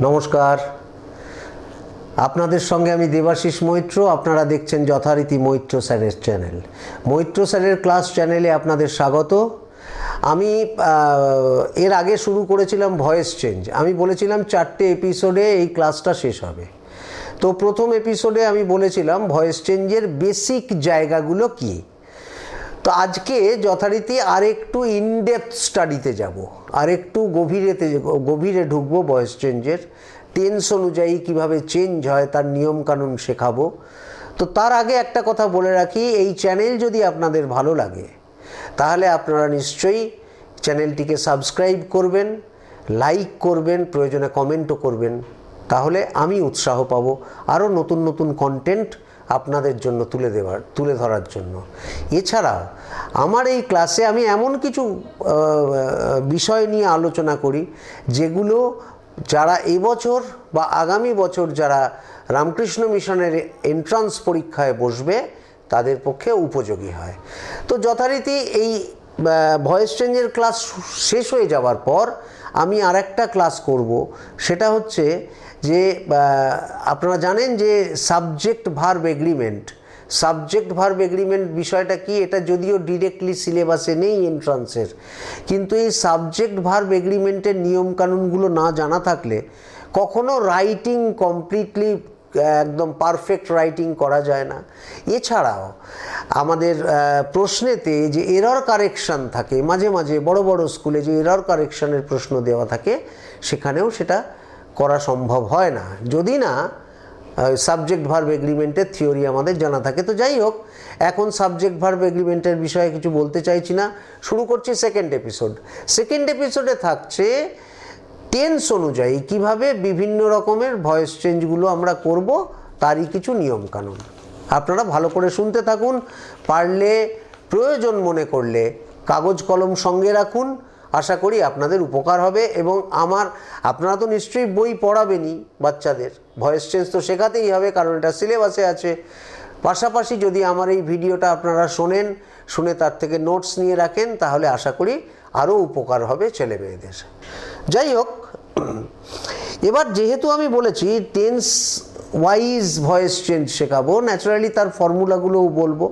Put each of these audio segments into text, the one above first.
নমস্কার, আপনাদের সঙ্গে আমি দেবাশিস মৈত্র। আপনারা দেখছেন যথারীতি মৈত্র স্যারের চ্যানেল। মৈত্র স্যারের ক্লাস চ্যানেলে আপনাদের স্বাগত। আমি এর আগে শুরু করেছিলাম ভয়েস চেঞ্জ। আমি বলেছিলাম 4টে এপিসোডে এই ক্লাসটা শেষ হবে। তো প্রথম এপিসোডে আমি বলেছিলাম ভয়েস চেঞ্জের বেসিক জায়গাগুলো কী। তো আজকে যথারীতি আরেকটু ইনডেপথ স্টাডিতে যাব, আরেকটু গভীরে ঢুকবো ভয়েস চেঞ্জের। টেন্স অনুযায়ী কিভাবে চেঞ্জ হয় তার নিয়মকানুন শেখাবো। তো তার আগে একটা কথা বলে রাখি, এই চ্যানেল যদি আপনাদের ভালো লাগে তাহলে আপনারা নিশ্চয়ই চ্যানেলটিকে সাবস্ক্রাইব করবেন, লাইক করবেন, প্রয়োজনে কমেন্টও করবেন। তাহলে আমি উৎসাহ পাবো আরও নতুন নতুন কন্টেন্ট আপনাদের জন্য তুলে ধরার জন্য। এছাড়াও আমার এই ক্লাসে আমি এমন কিছু বিষয় নিয়ে আলোচনা করি যেগুলো যারা এবছর বা আগামী বছর যারা রামকৃষ্ণ মিশনের এন্ট্রান্স পরীক্ষায় বসবে তাদের পক্ষে উপযোগী হয়। তো যথারীতি এই ভয়েস চেঞ্জের ক্লাস শেষ হয়ে যাওয়ার পর আমি আরেকটা ক্লাস করব। সেটা হচ্ছে যে আপনারা জানেন যে সাবজেক্ট ভার্ব এগ্রিমেন্ট বিষয়টা কি, এটা যদিও ডিরেক্টলি সিলেবাসে নেই এন্ট্রান্সের, কিন্তু এই সাবজেক্ট ভার্ব এগ্রিমেন্টের নিয়মকানুনগুলো না জানা থাকলে কখনো রাইটিং কমপ্লিটলি একদম পারফেক্ট রাইটিং করা যায় না। এছাড়াও আমাদের প্রশ্নেতে যে এরর কারেকশান থাকে, মাঝে মাঝে বড় বড় স্কুলে যে এরর কারেকশানের প্রশ্ন দেওয়া থাকে, সেখানেও সেটা করা সম্ভব হয় না যদি না সাবজেক্ট ভার্ব এগ্রিমেন্টের থিওরি আমাদের জানা থাকে। তো যাই হোক, এখন সাবজেক্ট ভার্ব এগ্রিমেন্টের বিষয়ে কিছু বলতে চাইছি না, শুরু করছি সেকেন্ড এপিসোডে থাকছে টেন্স অনুযায়ী কিভাবে বিভিন্ন রকমের ভয়েস চেঞ্জগুলো আমরা করব, তারই কিছু নিয়মকানুন। আপনারা ভালো করে শুনতে থাকুন, পারলে প্রয়োজন মনে করলে কাগজ কলম সঙ্গে রাখুন। আশা করি আপনাদের উপকার হবে। এবং আপনারা তো নিশ্চয়ই বই পড়াবেনই বাচ্চাদের, ভয়েস চেঞ্জ তো শেখাতেই হবে, কারণ এটা সিলেবাসে আছে। পাশাপাশি যদি আমার এই ভিডিওটা আপনারা শুনে তার থেকে নোটস নিয়ে রাখেন, তাহলে আশা করি আরও উপকার হবে ছেলে মেয়েদের। যাই হোক, এবার যেহেতু আমি বলেছি টেন্স ওয়াইজ ভয়েস চেঞ্জ শেখাবো, ন্যাচারালি তার ফর্মুলাগুলোও বলবো।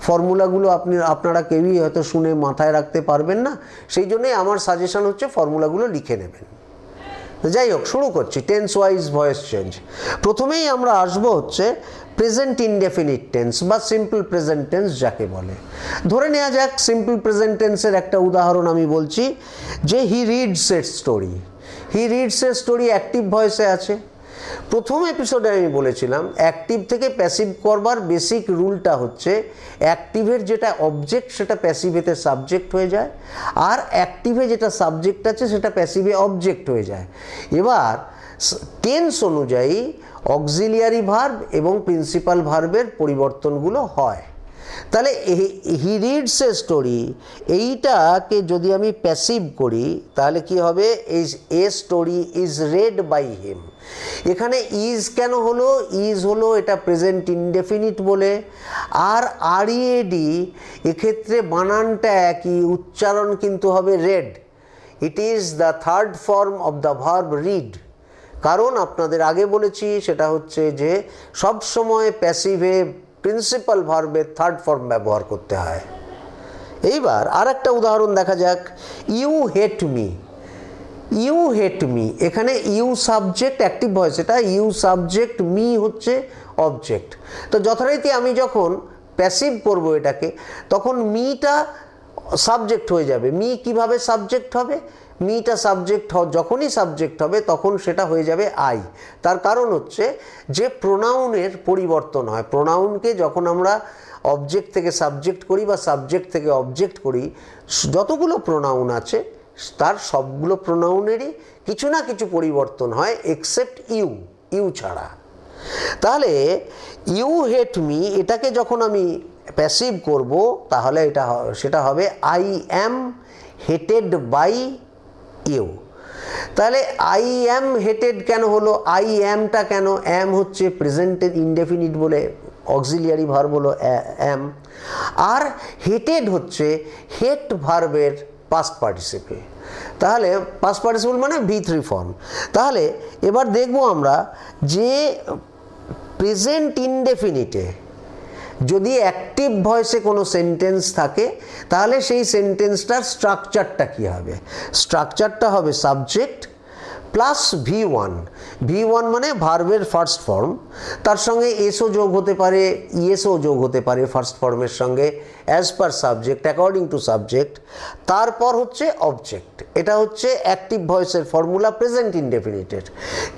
ফর্মুলাগুলো আপনারা কেউই হয়তো শুনে মাথায় রাখতে পারবেন না, সেই জন্যই আমার সাজেশন হচ্ছে ফর্মুলাগুলো লিখে নেবেন। যাই হোক, শুরু করছি টেন্স ওয়াইজ ভয়েস চেঞ্জ। প্রথমেই আমরা আসবো হচ্ছে প্রেজেন্ট ইনডেফিনিট টেন্স বা সিম্পল প্রেজেন্ট টেন্স যাকে বলে। ধরে নেওয়া যাক সিম্পল প্রেজেন্ট টেন্সের একটা উদাহরণ আমি বলছি যে he reads a story active ভয়েসে আছে। প্রথম এপিসোডে আমি বলেছিলাম অ্যাক্টিভ থেকে প্যাসিভ করবার বেসিক রুলটা হচ্ছে অ্যাক্টিভের যেটা অবজেক্ট সেটা প্যাসিভেতে সাবজেক্ট হয়ে যায়, আর অ্যাক্টিভে যেটা সাবজেক্ট আছে সেটা প্যাসিভে অবজেক্ট হয়ে যায়। এবার টেন্স অনুযায়ী অক্সিলিয়ারি ভার্ব এবং প্রিন্সিপাল ভার্বের পরিবর্তনগুলো হয়। তাহলে হি রিডস এ স্টোরি, এইটাকে যদি আমি প্যাসিভ করি তাহলে কি হবে, a story is read by him. এখানে ইজ কেন হলো, হলো এটা প্রেজেন্ট ইনডেফিনিট বলে, আর আরইএডি এক্ষেত্রে বানানটা একই, উচ্চারণ কিন্তু হবে red. It is the third form of the verb read. কারণ আপনাদের আগে বলেছি সেটা হচ্ছে যে সব সময় প্যাসিভে প্রিন্সিপাল ভার্বের থার্ড ফর্ম ব্যবহার করতে হয়। এইবার আর একটা উদাহরণ দেখা যাক, ইউ হেট মি। এখানে ইউ সাবজেক্ট অ্যাক্টিভ ভয়েস, এটা ইউ সাবজেক্ট, মি হচ্ছে অবজেক্ট। তো যথারীতি আমি যখন প্যাসিভ করব এটাকে, তখন মিটা সাবজেক্ট হয়ে যাবে। মি কিভাবে সাবজেক্ট হবে, মিটা সাবজেক্ট যখনই সাবজেক্ট হবে তখন সেটা হয়ে যাবে আই। তার কারণ হচ্ছে যে প্রোনাউনের পরিবর্তন হয়। প্রোনাউনকে যখন আমরা অবজেক্ট থেকে সাবজেক্ট করি বা সাবজেক্ট থেকে অবজেক্ট করি, যতগুলো প্রোনাউন আছে তার সবগুলো প্রোনাউনেরই কিছু না কিছু পরিবর্তন হয়, এক্সেপ্ট ইউ ছাড়া। তাহলে ইউ হেট মি এটাকে যখন আমি প্যাসিভ করব তাহলে সেটা হবে I am hated by you. তাহলে আই অ্যাম হেটেড কেন হলো, আই অ্যামটা কেন, অ্যাম হচ্ছে প্রেজেন্টের ইনডেফিনিট বলে অক্সিলিয়ারি ভার্ব হলো অ্যাম, আর হেটেড হচ্ছে হেট ভার্বের পাস্ট পার্টিসিপে। তাহলে পাস্ট পার্টিসিপল মানে V3 ফর্ম। তাহলে এবার দেখব আমরা যে প্রেজেন্ট ইনডেফিনিটে যদি অ্যাক্টিভ ভয়েসে কোনো সেন্টেন্স থাকে তাহলে সেই সেন্টেন্সটার স্ট্রাকচারটা কী হবে? স্ট্রাকচারটা হবে সাবজেক্ট প্লাস V1 মানে ভার্বের ফার্স্ট ফর্ম, তার সঙ্গে এসও যোগ হতে পারে, ইএসও যোগ হতে পারে ফার্স্ট ফর্মের সঙ্গে, as per subject, according to subject, তারপর হচ্ছে অবজেক্ট। এটা হচ্ছে অ্যাক্টিভ ভয়েসের ফর্মুলা প্রেজেন্ট ইনডেফিনিটের।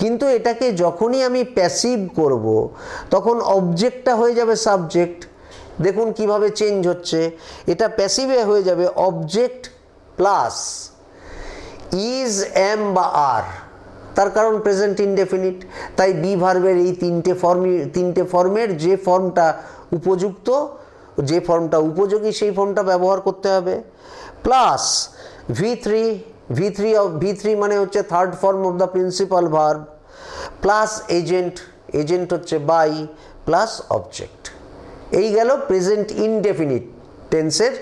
কিন্তু এটাকে যখনই আমি প্যাসিভ করব তখন অবজেক্টটা হয়ে যাবে সাবজেক্ট। দেখুন কিভাবে চেঞ্জ হচ্ছে, এটা প্যাসিভে হয়ে যাবে অবজেক্ট প্লাস ইজ, এম বা আর, তার কারণ প্রেজেন্ট ইনডেফিনিট। তাই বি ভার্বের এই তিনটে ফর্মের যে ফর্মটা উপযুক্ত, যে ফর্মটা উপযোগী সেই ফর্মটা ব্যবহার করতে হবে, প্লাস V3 মানে হচ্ছে third form of the principal verb, plus agent হচ্ছে বাই, প্লাস অবজেক্ট। এই গেল প্রেজেন্ট ইনডেফিনিট টেন্সের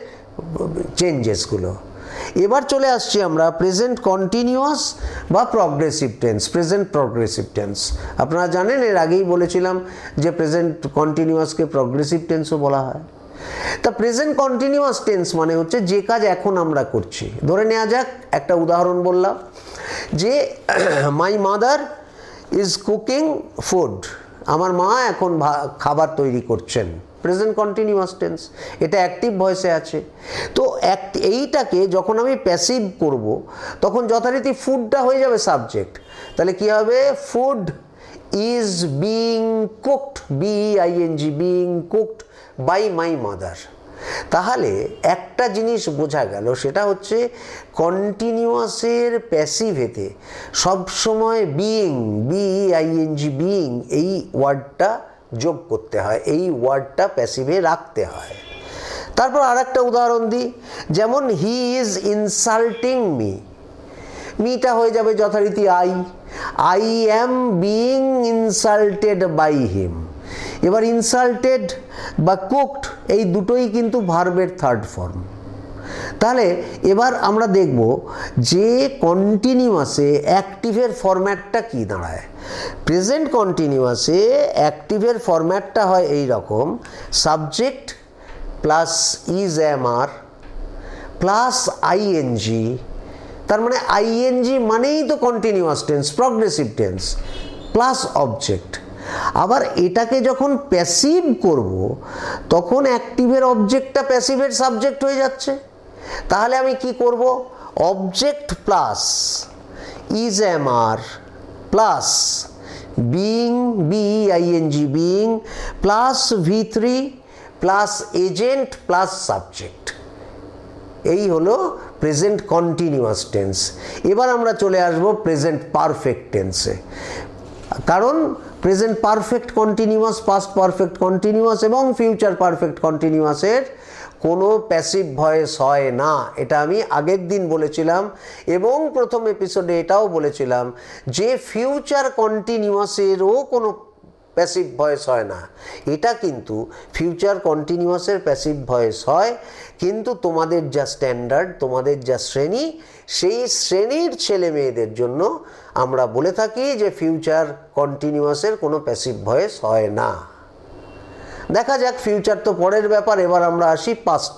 চেঞ্জেসগুলো। এবার চলে আসছি আমরা প্রেজেন্ট কন্টিনিউয়াস বা progressive tense, present progressive tense. আপনারা জানেন এর আগেই বলেছিলাম যে প্রেজেন্ট কন্টিনিউয়াসকে প্রগ্রেসিভ টেন্সও বলা হয়। তা প্রেজেন্ট কন্টিনিউয়াস টেন্স মানে হচ্ছে যে কাজ এখন আমরা করছি। ধরে নেওয়া যাক, একটা উদাহরণ বললাম যে my mother is cooking food, আমার মা এখন খাবার তৈরি করছেন, প্রেজেন্ট কন্টিনিউয়াস টেন্স, এটা অ্যাক্টিভ ভয়েসে আছে। তো এইটাকে যখন আমি প্যাসিভ করব তখন যথারীতি ফুডটা হয়ে যাবে সাবজেক্ট। তাহলে কি হবে? Food is being cooked, BEING, being cooked by my mother. তাহলে একটা জিনিস বোঝা গেল, সেটা হচ্ছে কন্টিনিউয়াসের প্যাসিভেতে সবসময় বিইং, BEING, বিইং এই ওয়ার্ডটা যোগ করতে হয়, এই ওয়ার্ডটা প্যাসিভে রাখতে হয়। তারপর আর একটা উদাহরণ দিই, যেমন হি ইজ ইনসাল্টিং মি, মিটা হয়ে যাবে যথারীতি I am being insulted by him. এবার ইনসাল্টেড বা কুকড এই দুটোই কিন্তু ভার্বের থার্ড ফর্ম। তাহলে এবার আমরা দেখব যে কন্টিনিউয়াসে অ্যাক্টিভের ফরম্যাটটা কি দাঁড়ায়। প্রেজেন্ট কন্টিনিউয়াসে অ্যাক্টিভের ফরম্যাটটা হয় এই রকম, subject plus is, am, are plus ING। তার মানে ING মানেই তো continuous tense, progressive tense, plus object. আবার এটাকে যখন প্যাসিভ করব তখন অ্যাক্টিভের অবজেক্টটা প্যাসিভের সাবজেক্ট হয়ে যাচ্ছে। তাহলে আমি কি করব? Object plus is, am, are plus being, BEING, being plus V3 plus agent plus subject. এই হলো প্রেজেন্ট কন্টিনিউয়াস টেন্স। এবার আমরা চলে আসব প্রেজেন্ট পারফেক্ট টেন্সে। কারণ present perfect continuous, past perfect continuous এবং ফিউচার পারফেক্ট কন্টিনিউয়াসের কোনো প্যাসিভ ভয়েস হয় না। এটা আমি আগের দিন বলেছিলাম এবং প্রথম এপিসোডে এটাও বলেছিলাম যে ফিউচার কন্টিনিউয়াসেরও কোনো প্যাসিভ ভয়েস হয় না। এটা কিন্তু ফিউচার কন্টিনিউয়াসের প্যাসিভ ভয়েস হয়, কিন্তু তোমাদের যা স্ট্যান্ডার্ড, তোমাদের যা শ্রেণী, সেই শ্রেণীর ছেলে মেয়েদের জন্য আমরা বলে থাকি যে ফিউচার কন্টিনিউয়াসের কোনো প্যাসিভ ভয়েস হয় না। দেখা যাক, ফিউচার তো পরের ব্যাপার। এবার আমরা আসি পাস্ট।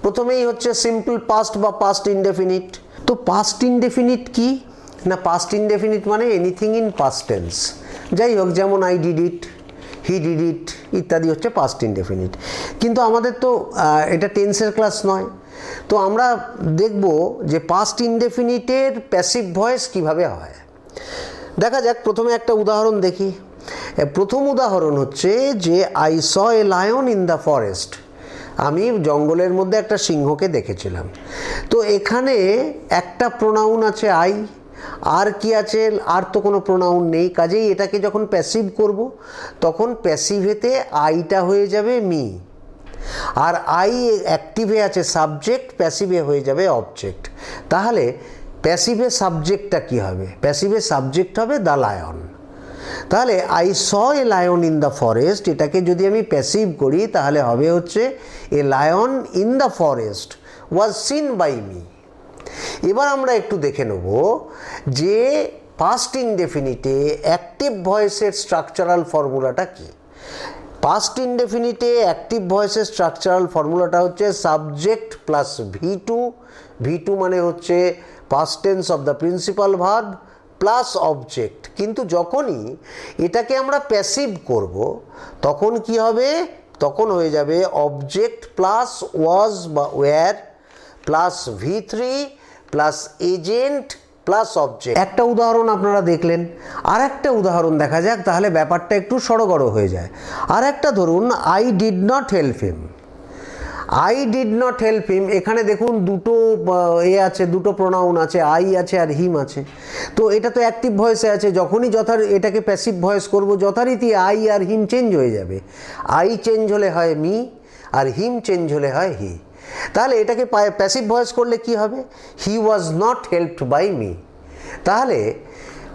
প্রথমেই হচ্ছে সিম্পল পাস্ট বা পাস্ট ইনডেফিনিট। তো পাস্ট ইনডেফিনিট কি না? পাস্ট ইনডেফিনিট মানে এনিথিং ইন পাস্ট টেন্স। যাই হোক, যেমন I did it, he did it ইত্যাদি হচ্ছে পাস্ট ইনডেফিনিট। কিন্তু আমাদের তো এটা টেন্সের ক্লাস নয়, তো আমরা দেখব যে পাস্ট ইনডেফিনিটের প্যাসিভ ভয়েস কিভাবে হয়। দেখা যাক, প্রথমে একটা উদাহরণ দেখি। প্রথম উদাহরণ হচ্ছে যে I saw a lion in the forest, আমি জঙ্গলের মধ্যে একটা সিংহকে দেখেছিলাম। তো এখানে একটা প্রোনাউন আছে আই, আর কি আছে? আর তো কোনো প্রোনাউন নেই। কাজেই এটাকে যখন প্যাসিভ করব তখন প্যাসিভেতে আইটা হয়ে যাবে মি, আর আই অ্যাক্টিভে আছে সাবজেক্ট, প্যাসিভে হয়ে যাবে অবজেক্ট। তাহলে প্যাসিভে সাবজেক্টটা কি হবে? প্যাসিভে সাবজেক্ট হবে দ্য লায়ন। তাহলে I saw a lion in the forest, এটাকে যদি আমি প্যাসিভ করি তাহলে হবে হচ্ছে a lion in the forest was seen by me. এবার আমরা একটু দেখে নেব যে পাস্ট ইনডেফিনিটে অ্যাক্টিভ ভয়েসের স্ট্রাকচারাল ফর্মুলাটা কি। পাস্ট ইনডেফিনিটে অ্যাক্টিভ ভয়েসের স্ট্রাকচারাল ফর্মুলাটা হচ্ছে সাবজেক্ট প্লাস ভি টু মানে হচ্ছে past tense of the principal verb plus object. কিন্তু যখনই এটাকে আমরা প্যাসিভ করব তখন কি হবে, তখন হয়ে যাবে অবজেক্ট প্লাস ওয়াজ বা were plus V3 plus agent plus object. একটা উদাহরণ আপনারা দেখলেন, আর একটা উদাহরণ দেখা যাক, তাহলে ব্যাপারটা একটু সড়গড় হয়ে যায়। আর একটা ধরুন, I did not help him. I did not help him, এখানে দেখুন দুটো আছে, দুটো প্রোনাউন আছে, আই আছে আর হিম আছে। তো এটা তো অ্যাক্টিভ ভয়েসে আছে, যখনই এটাকে প্যাসিভ ভয়েস করব যথারীতি আই আর হিম চেঞ্জ হয়ে যাবে। আই চেঞ্জ হলে হয় মি, আর হিম চেঞ্জ হলে হয় হি। তাহলে এটাকে প্যাসিভ ভয়েস করলে কি হবে, he was not helped by me. তাহলে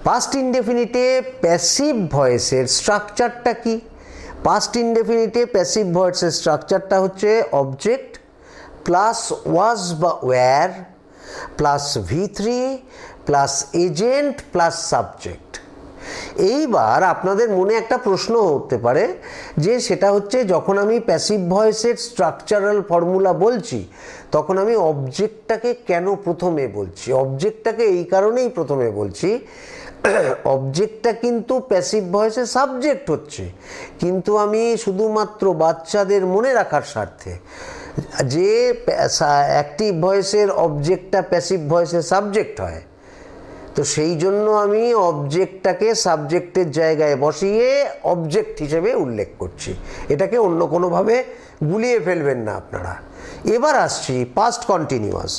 পাস্ট ইনডেফিনিটে প্যাসিভ ভয়েসের স্ট্রাকচারটা কি? পাস্ট ইনডেফিনিটে প্যাসিভ ভয়েসের স্ট্রাকচারটা হচ্ছে অবজেক্ট প্লাস ওয়াজ বা were plus V3 plus agent plus subject. এইবার আপনাদের মনে একটা প্রশ্ন হতে পারে যে সেটা হচ্ছে, যখন আমি প্যাসিভ ভয়েসের স্ট্রাকচারাল ফর্মুলা বলছি তখন আমি অবজেক্টটাকে কেন প্রথমে বলছি? অবজেক্টটাকে এই কারণেই প্রথমে বলছি, অবজেক্টটা কিন্তু প্যাসিভ ভয়েসে সাবজেক্ট হচ্ছে, কিন্তু আমি শুধুমাত্র বাচ্চাদের মনে রাখার স্বার্থে যে অ্যাক্টিভ ভয়েসের অবজেক্টটা প্যাসিভ ভয়েসে সাবজেক্ট হয়, তো সেই জন্য আমি অবজেক্টটাকে সাবজেক্টের জায়গায় বসিয়ে অবজেক্ট হিসেবে উল্লেখ করছি। এটাকে অন্য কোনোভাবে গুলিয়ে ফেলবেন না আপনারা। এবার আসছি পাস্ট কন্টিনিউয়াস।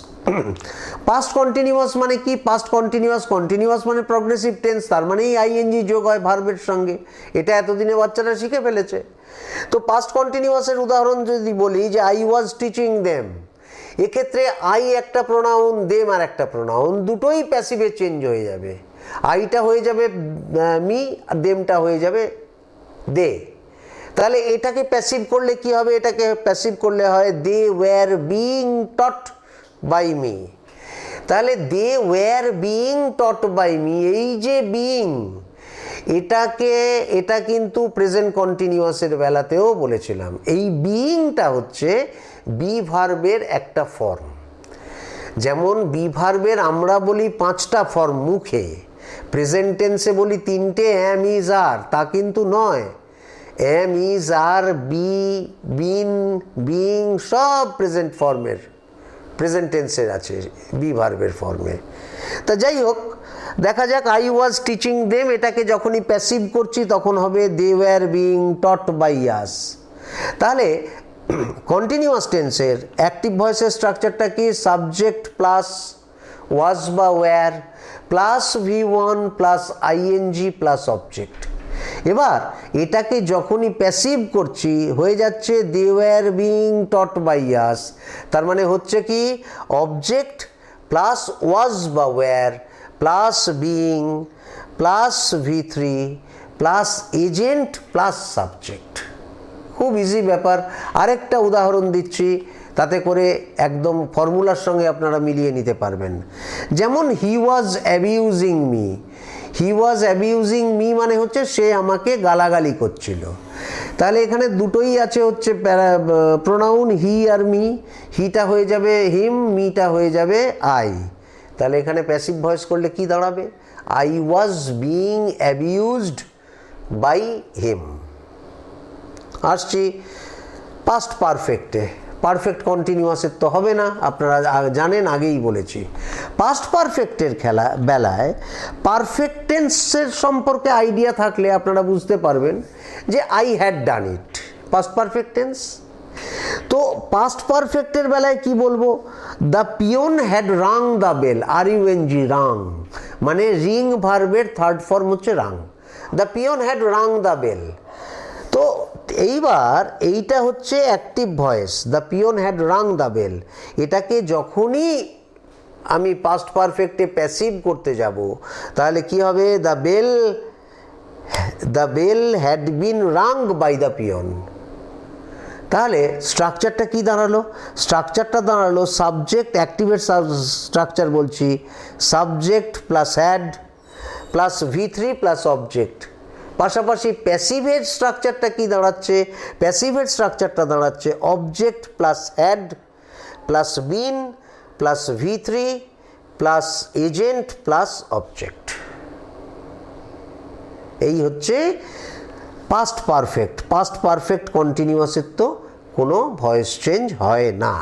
পাস্ট কন্টিনিউয়াস মানে কি? পাস্ট কন্টিনিউয়াস মানে প্রগ্রেসিভ টেন্স, তার মানেই আইএনজি যোগ হয় ভার্বের সঙ্গে। এটা এতদিনে বাচ্চারা শিখে ফেলেছে। তো পাস্ট কন্টিনিউয়াসের উদাহরণ যদি বলি যে আই ওয়াজ টিচিং দেম, এক্ষেত্রে আই একটা প্রোনাউন, দেম আর একটা প্রোনাউন, দুটোই প্যাসিভে চেঞ্জ হয়ে যাবে। আইটা হয়ে যাবে মি আর দেমটা হয়ে যাবে দে। তাহলে এটাকে প্যাসিভ করলে কি হবে? এটাকে প্যাসিভ করলে হয় they were being taught by me. তাহলে they were being taught by me, এই যে বিইং, এটা কিন্তু প্রেজেন্ট কন্টিনিউয়াসের বেলাতেও বলেছিলাম। এই বিইংটা হচ্ছে বি ভার্বের একটা ফর্ম। যেমন বি ভার্বের আমরা বলি 5টা ফর্ম মুখে, প্রেজেন্ট টেন্সে বলি 3টে, অ্যাম ইজ আর, তা কিন্তু নয়। Am is are be been being সব প্রেজেন্ট ফর্মের, প্রেজেন্ট টেন্সের আছে বি ভার্বের ফর্মে। তা যাই হোক, দেখা যাক আই ওয়াজ টিচিং দেম, এটাকে যখনই প্যাসিভ করছি তখন হবে they were being taught by us. তাহলে কন্টিনিউয়াস টেন্সের অ্যাক্টিভ ভয়েসের স্ট্রাকচারটা কি? সাবজেক্ট প্লাস ওয়াজ বা were plus V1 plus ING plus object. এবার এটাকে যখনই প্যাসিভ করছি হয়ে যাচ্ছে they were being taught by us. তার মানে হচ্ছে কি, অবজেক্ট প্লাস ওয়াজ বা were plus being plus V3 plus agent plus subject. খুব ইজি ব্যাপার। আরেকটা উদাহরণ দিচ্ছি, তাতে করে একদম ফর্মুলার সঙ্গে আপনারা মিলিয়ে নিতে পারবেন। যেমন হি ওয়াজ অ্যাবিউজিং মি। হি ওয়াজ অ্যাবিউজিং মি মানে হচ্ছে সে আমাকে গালাগালি করছিল। তাহলে এখানে দুটোই আছে হচ্ছে প্রোনাউন হি আর মি। হিটা হয়ে যাবে হিম, মিটা হয়ে যাবে আই। তাহলে এখানে প্যাসিভ ভয়েস করলে কি দাঁড়াবে? I was being abused by him. আসছি পাস্ট পারফেক্টে। পারফেক্ট কন্টিনিউয়াসের তো হবে না, আপনারা জানেন, আগেই বলেছি। পাস্ট পারফেক্টের বেলায় পারফেক্ট টেন্সের সম্পর্কে আইডিয়া থাকলে আপনারা বুঝতে পারবেন যে I had done it, past perfect tense. তো পাস্ট পারফেক্টের বেলায় কি বলবো? The peon had Rang the bell, RUNG, রাং মানে রিং ভার্বের থার্ড ফর্ম হচ্ছে রাং। The peon had Rang the bell. তো এইবার এইটা হচ্ছে active voice, the peon had Rang the bell. এটাকে যখনই আমি পাস্ট পারফেক্টে প্যাসিভ করতে যাব তাহলে কি হবে? The bell had been rung by the peon. তাহলে স্ট্রাকচারটা কি দাঁড়ালো? স্ট্রাকচারটা দাঁড়ালো সাবজেক্ট অ্যাক্টিভেট স্ট্রাকচার বলছি, subject plus had plus V3 plus object. পাশাপাশি প্যাসিভের স্ট্রাকচারটা কি দাঁড়াচ্ছে? প্যাসিভের স্ট্রাকচারটা দাঁড়াচ্ছে object plus had plus been plus V3 plus agent plus object. এই হচ্ছে পাস্ট পারফেক্ট। পাস্ট পারফেক্ট কন্টিনিউয়াসের তো কোনো ভয়েস চেঞ্জ হয় না।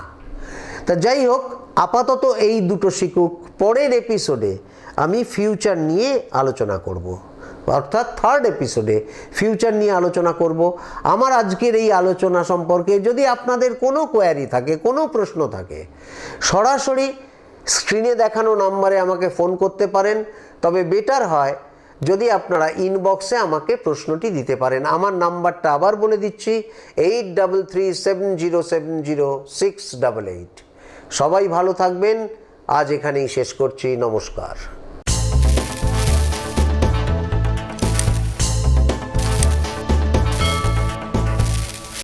তা যাই হোক, আপাতত এই দুটো শিখুক। পরের এপিসোডে আমি ফিউচার নিয়ে আলোচনা করব, অর্থাৎ থার্ড এপিসোডে ফিউচার নিয়ে আলোচনা করব। আমার আজকের এই আলোচনা সম্পর্কে যদি আপনাদের কোনো কোয়ারি থাকে, কোনো প্রশ্ন থাকে, সরাসরি স্ক্রিনে দেখানো নাম্বারে আমাকে ফোন করতে পারেন। তবে বেটার হয় যদি আপনারা ইনবক্সে আমাকে প্রশ্নটি দিতে পারেন। আমার নাম্বারটা আবার বলে দিচ্ছি, 8337070688। সবাই ভালো থাকবেন। আজ এখানেই শেষ করছি। নমস্কার।